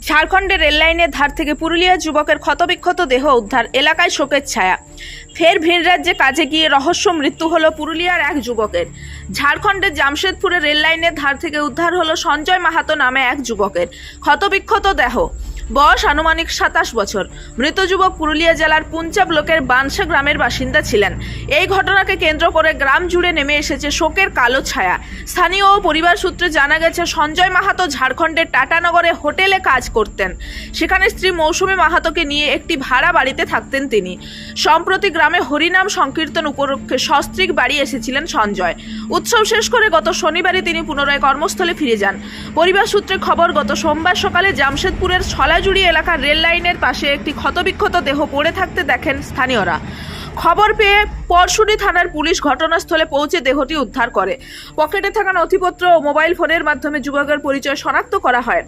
ঝাড়খণ্ডের রেললাইনের ধার থেকে পুরুলিয়া যুবকের ক্ষতবিক্ষত দেহ উদ্ধার, এলাকায় শোকের ছায়া। ফের ভিন রাজ্যে কাজে গিয়ে রহস্য মৃত্যু হলো পুরুলিয়ার এক যুবকের। ঝাড়খণ্ডের জামশেদপুরে রেললাইনের ধার থেকে উদ্ধার হলো সঞ্জয় মাহাতো নামে এক যুবকের ক্ষতবিক্ষত দেহ। বয়স আনুমানিক 27 বছর। মৃত যুবক পুরুলিয়া জেলার পুঞ্চা ব্লকের বানসা গ্রামের বাসিন্দা ছিলেন। এই ঘটনাকে কেন্দ্র করে গ্রাম জুড়ে নেমে এসেছে শোকের কালো ছায়া। স্থানীয় ও পরিবার সূত্রে জানা গেছে, সঞ্জয় মাহাতো ঝাড়খণ্ডের টাটানগরে হোটেলে কাজ করতেন। সেখানে স্ত্রী মৌসুমী মাহাতোকে নিয়ে একটি ভাড়া বাড়িতে থাকতেন তিনি। সম্প্রতি গ্রামে হরিনাম সংকীর্তন উপলক্ষে সস্ত্রীক বাড়ি এসেছিলেন সঞ্জয়। উৎসব শেষ করে গত শনিবারই তিনি পুনরায় কর্মস্থলে ফিরে যান। পরিবার সূত্রে খবর, গত সোমবার সকালে জামশেদপুরের ছলাজুড়ি এলাকার রেল লাইনের পাশে একটি ক্ষতবিক্ষত দেহ পড়ে থাকতে দেখেন স্থানীয়রা। খবর পেয়ে পরশুনি থানার পুলিশ ঘটনাস্থলে পৌঁছে দেহটি উদ্ধার করে। পকেটে থাকা নথিপত্র ও মোবাইল ফোনের মাধ্যমে যুবকের পরিচয় শনাক্ত করা হয়।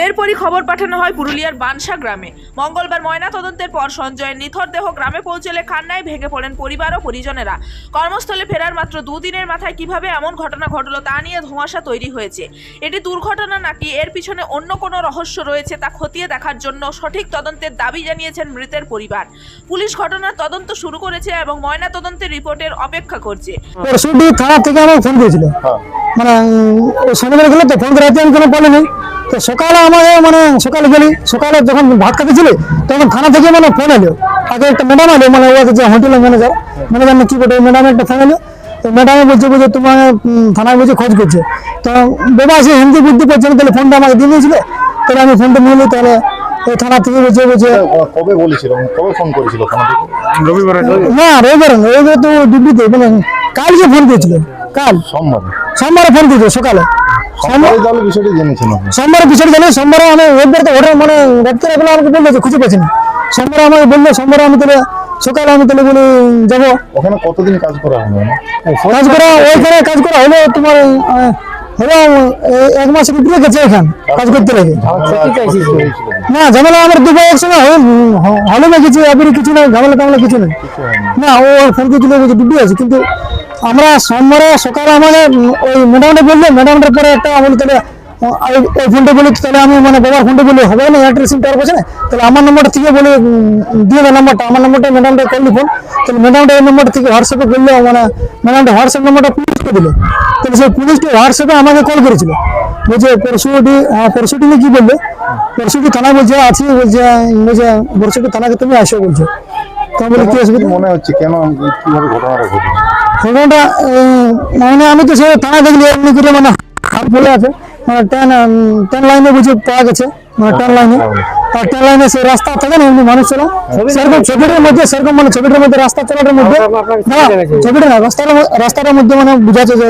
এরপরই খবর পাঠানো হয় পুরুলিয়ার বানসা গ্রামে। মঙ্গলবার ময়নাতদন্তের পর সঞ্জয়ের নিথর দেহ গ্রামে পৌঁছলে কান্নায় ভেঙে পড়েন পরিবার ও পরিজনেরা। কর্মস্থলে ফেরার মাত্র দুদিনের মাথায় কিভাবে এমন ঘটনা ঘটল তা নিয়ে ধোঁয়াশা তৈরি হয়েছে। এটি দুর্ঘটনা নাকি এর পিছনে অন্য কোনো রহস্য রয়েছে তা খতিয়ে দেখার জন্য সঠিক তদন্তের দাবি জানিয়েছেন মৃতের পরিবার। পুলিশ ঘটনার তদন্ত শুরু করেছে এবং ময়নাতদন্তের রিপোর্টের অপেক্ষা করছে। পরশুদি থানা থেকে আমার ফোন দিয়েছিল, মানে শনিবার গেলে তো ফোন করাতে আমি কোনো বলিনি। তো সকালে আমাকে সকালে গেলি, সকালে যখন ভাত খাতে ছিল তখন থানা থেকে ফোন এলো। আগে একটা ম্যাডাম এলো, যে হোটেলের ম্যানেজার কি বলতে ম্যাডাম একটা ফোন এলো। তো ম্যাডামে বলছে তোমার থানায় বলছে খোঁজ করছে। তো বাবা সে হিন্দি বুদ্ধি করছে না, তাহলে ফোনটা আমাকে দিয়ে দিয়েছিল। তাহলে আমি ফোনটা নিয়ে নিই। তাহলে ওই থানা থেকে বলছে কবে বলেছিল, কবে ফোন করেছিল থানা থেকে? রবিবার তো ডিউটিতে, কাল যে ফোন দিয়েছিল, কাল সোমবারে ফোন দিয়েছিল সকালে। সোমবারে বিষয়টা জানি। সোমবারে আমি রবিবার তো রাত্রে আমাকে বললো খুঁজে পাচ্ছি না। সোমবারে আমাকে বললো, সোমবারে আমি তাহলে সকালে আমি তাহলে বলি যাবো। ওখানে কতদিন কাজ করা হলো? ওইখানে কাজ করা হলো তোমার হলো 1 মাসের উপরে গেছে এখানে কাজ করতে লাগে। না ঝামেলা আমার দুবার একসঙ্গে হলো না, কিছু আপনি কিছু না, ঝামেলা টামেলা কিছু নেই। না ও ফোন করে দিলে ডুবি আছে। কিন্তু আমরা সোমবারে সকালে আমাদের ওই ম্যাডামটা বললো, ম্যাডামটার পরে একটা আমি তাহলে ওই ফোনটা বলি, তাহলে আমি বাবার ফোনটা বলি হবে না, এয়ারটেল সিম টাওয়ার বসে না, তাহলে আমার নম্বরটা থেকে বলে দিয়ে দেয় নাম্বারটা। আমার নম্বরটা ম্যাডামটা করলি ফোন, তাহলে ম্যাডামটা এই নম্বরটা থেকে হোয়াটসঅ্যাপে করলো, ম্যাডামটা হোয়াটসঅ্যাপ নম্বরটা পুলিশকে দিল। তাহলে সেই পুলিশকে হোয়াটসঅ্যাপে আমাকে কল করেছিল, বলছে পরশুটি কি বললো, পরশুটি থানা বলছে আছি, বলছে পরশুটি থানাকে তুমি আসো বলছো। তো বলে কি অসুবিধা মনে হচ্ছে, কেন কিভাবে ঘটনাটা ঘটেছে? ঘটনাটা আমি তো সে থানা দেখলি এমনি করে হাত বলে আছে, ট্রেন লাইনে বুঝে পাওয়া গেছে, ট্রেন লাইনে। আর ট্রেন লাইনে সেই রাস্তা থাকে না এমনি মানুষ চলা, সেরকম ছবিটার মধ্যে ছবিটার মধ্যে রাস্তা চলাটার মধ্যে ছবিটা না রাস্তাটার মধ্যে বুঝা যাচ্ছে যে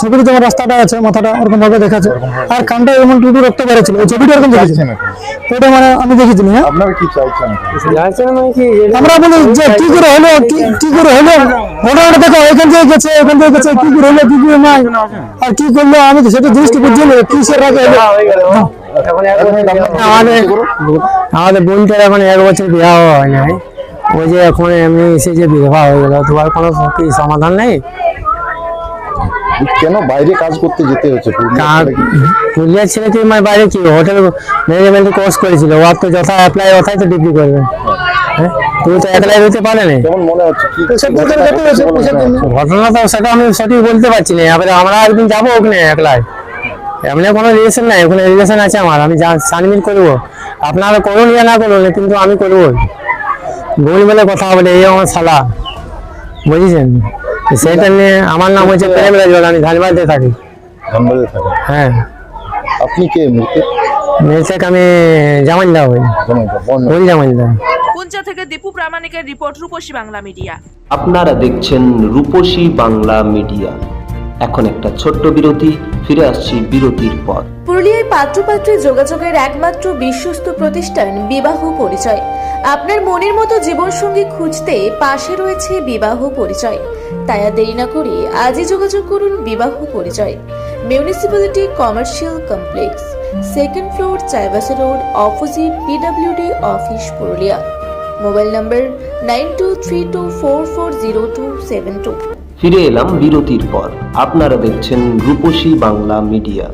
ছবিটা তোমার রাস্তাটা আছে, মাথাটা ওরকম ভাবে দেখাচ্ছে, আর কানটা এমন টুটু রক্ত বেড়েছিল। ওই ছবিটা এরকম দেখেছি, ওটা আমি দেখেছিলাম। হ্যাঁ, আপনারা কি চাইছেন? আমরা বলি যে কি করে হলো, কি করে হলো ঘটনাটা দেখো, এখান থেকে গেছে কি করে হলো, কি করে নাই, আর কি করলো আমি তো সেটা জিনিসটা বুঝছি না, কি সে রাখে আমাদের বোনটার এখন 1 বছর বিবাহ হয় নাই। ওই যে এখন এমনি এসে যে বিধবা হয়ে গেল, তোমার কোনো সমাধান নেই? কেন বাইরে কাজ করতে যেতে হচ্ছে? পুরুলিয়ার ছেলে কি বাইরে কি হোটেল ম্যানেজমেন্ট কোর্স করেছিল, ওর তো যথা অ্যাপ্লাই ওথায় তো ডিগ্রি করবে। তুমি তো একলাই হতে পারে না। ঘটনা তো সেটা আমি সঠিক বলতে পারছি না। এবারে আমরা একদিন যাবো ওখানে একলাই, এমনি কোনো রিলেশন নাই। ওখানে রিলেশন আছে আমার, আমি সানমিন করবো, আপনারা করুন ইয়া না করুন, কিন্তু আমি করবো। ভুল বলে কথা বলে এই আমার শালা, বুঝেছেন? সেটা নিয়ে আমার নাম হচ্ছে প্রেম রাজওয়াল, আমি ধানবাদে থাকি। হ্যাঁ। আপনি কে? মেয়েছে আমি জামাইদা হই, জামাইদা। পুঞ্চা থেকে দীপু প্রামাণিকের রিপোর্ট, রূপসী বাংলা মিডিয়া। আপনারা দেখছেন রূপসী বাংলা মিডিয়া। এখন একটা ছোট্ট বিরতি, ফিরে আসছি বিরতির পর। পুরুলিয়ায় পাত্রপাত্রী যোগাযোগের একমাত্র বিশ্বস্ত প্রতিষ্ঠান বিবাহ পরিচয়। আপনার মনের মতো জীবনসঙ্গী খুঁজতে পাশে রয়েছে বিবাহ পরিচয়। তাই আর দেরি না করে আজই যোগাযোগ করুন বিবাহ পরিচয়। Municipality commercial complex, 2nd floor, Chaibasa road, opposite PWD office, Purulia. Mobile নম্বর 9232440272। ফিরে এলাম বিরতির পর। আপনারা দেখছেন রূপসী বাংলা মিডিয়া।